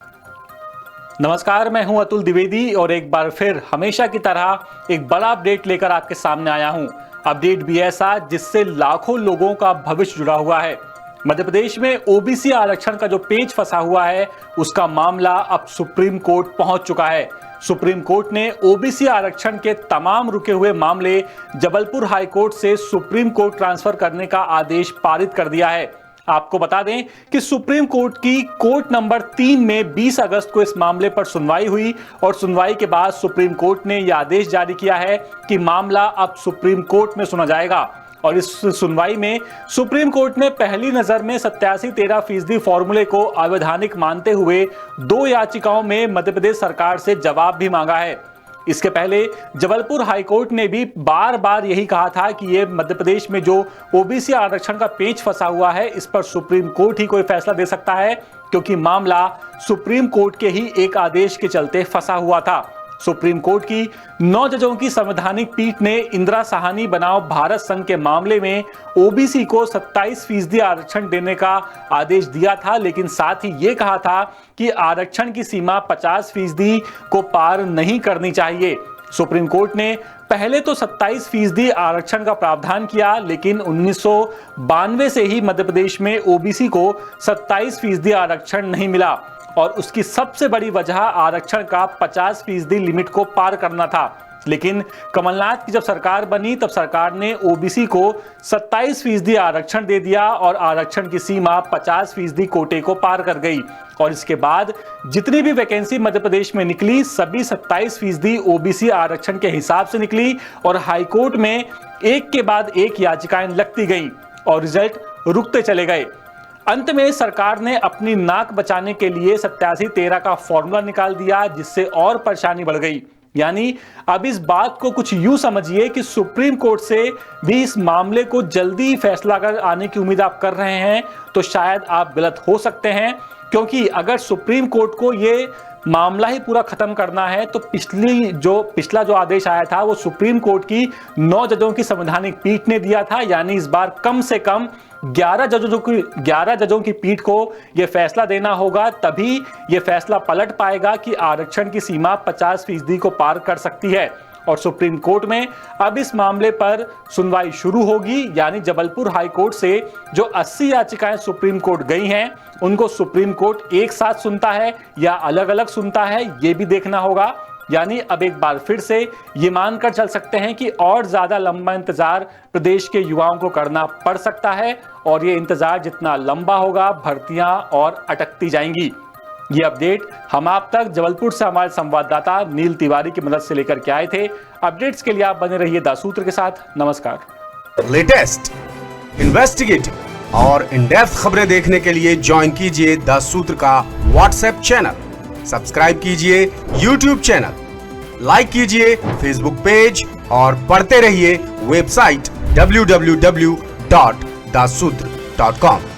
नमस्कार, मैं हूं अतुल द्विवेदी और एक बार फिर हमेशा की तरह एक बड़ा अपडेट लेकर आपके सामने आया हूं। अपडेट भी ऐसा जिससे लाखों लोगों का भविष्य जुड़ा हुआ है। मध्य प्रदेश में ओबीसी आरक्षण का जो पेच फंसा हुआ है, उसका मामला अब सुप्रीम कोर्ट पहुंच चुका है। सुप्रीम कोर्ट ने ओबीसी आरक्षण के तमाम रुके हुए मामले जबलपुर हाई कोर्ट से सुप्रीम कोर्ट ट्रांसफर करने का आदेश पारित कर दिया है। आपको बता दें कि सुप्रीम कोर्ट की कोर्ट नंबर 3 में 20 अगस्त को इस मामले पर सुनवाई हुई और सुनवाई के बाद सुप्रीम कोर्ट ने यह आदेश जारी किया है कि मामला अब सुप्रीम कोर्ट में सुना जाएगा। और इस सुनवाई में सुप्रीम कोर्ट ने पहली नजर में 87-13% फॉर्मूले को अवैधानिक मानते हुए 2 याचिकाओं में मध्य प्रदेश सरकार से जवाब भी मांगा है। इसके पहले जबलपुर हाईकोर्ट ने भी बार बार यही कहा था कि ये मध्य प्रदेश में जो ओबीसी आरक्षण का पेच फंसा हुआ है, इस पर सुप्रीम कोर्ट ही कोई फैसला दे सकता है, क्योंकि मामला सुप्रीम कोर्ट के ही एक आदेश के चलते फंसा हुआ था। सुप्रीम कोर्ट की 9 जजों की संवैधानिक पीठ ने इंदिरा साहनी बनाम भारत संघ के मामले में ओबीसी को 27% आरक्षण देने का आदेश दिया था, लेकिन साथ ही ये कहा था कि आरक्षण की सीमा 50% को पार नहीं करनी चाहिए। सुप्रीम कोर्ट ने पहले तो 27% आरक्षण का प्रावधान किया, लेकिन 1992 से ही मध्य प्रदेश में ओबीसी को 27% आरक्षण नहीं मिला और उसकी सबसे बड़ी वजह आरक्षण का 50% लिमिट को पार करना था। लेकिन कमलनाथ की जब सरकार बनी तब सरकार ने ओबीसी को 27% आरक्षण दे दिया और आरक्षण की सीमा 50% कोटे को पार कर गई। और इसके बाद जितनी भी वैकेंसी मध्य प्रदेश में निकली, सभी 27% ओबीसी आरक्षण के हिसाब से निकली और हाईकोर्ट में एक के बाद एक याचिकाएं लगती गई और रिजल्ट रुकते चले गए। अंत में सरकार ने अपनी नाक बचाने के लिए 87-13 का फॉर्मूला निकाल दिया, जिससे और परेशानी बढ़ गई। यानी अब इस बात को कुछ यूं समझिए कि सुप्रीम कोर्ट से भी इस मामले को जल्दी फैसला कर आने की उम्मीद आप कर रहे हैं तो शायद आप गलत हो सकते हैं, क्योंकि अगर सुप्रीम कोर्ट को ये मामला ही पूरा खत्म करना है तो पिछला जो आदेश आया था वो सुप्रीम कोर्ट की 9 जजों की संवैधानिक पीठ ने दिया था। यानी इस बार कम से कम 11 जजों की पीठ को यह फैसला देना होगा, तभी यह फैसला पलट पाएगा कि आरक्षण की सीमा 50% को पार कर सकती है। और सुप्रीम कोर्ट में अब इस मामले पर सुनवाई शुरू होगी। यानी जबलपुर हाई कोर्ट से जो 80 याचिकाएं सुप्रीम कोर्ट गई हैं, उनको सुप्रीम कोर्ट एक साथ सुनता है या अलग अलग सुनता है, यह भी देखना होगा। यानी अब एक बार फिर से ये मानकर चल सकते हैं कि और ज्यादा लंबा इंतजार प्रदेश के युवाओं को करना पड़ सकता है और ये इंतजार जितना लंबा होगा, भर्तियां और अटकती जाएंगी। ये अपडेट हम आप तक जबलपुर से हमारे संवाददाता नील तिवारी की मदद से लेकर के आए थे। अपडेट्स के लिए आप बने रहिए द सूत्र के साथ। नमस्कार। लेटेस्ट, इन्वेस्टिगेटिव और इन डेप्थ खबरें देखने के लिए ज्वाइन कीजिए द सूत्र का व्हाट्सएप चैनल, सब्सक्राइब कीजिए यूट्यूब चैनल, लाइक कीजिए फेसबुक पेज और पढ़ते रहिए वेबसाइट www.daसूत्र.com।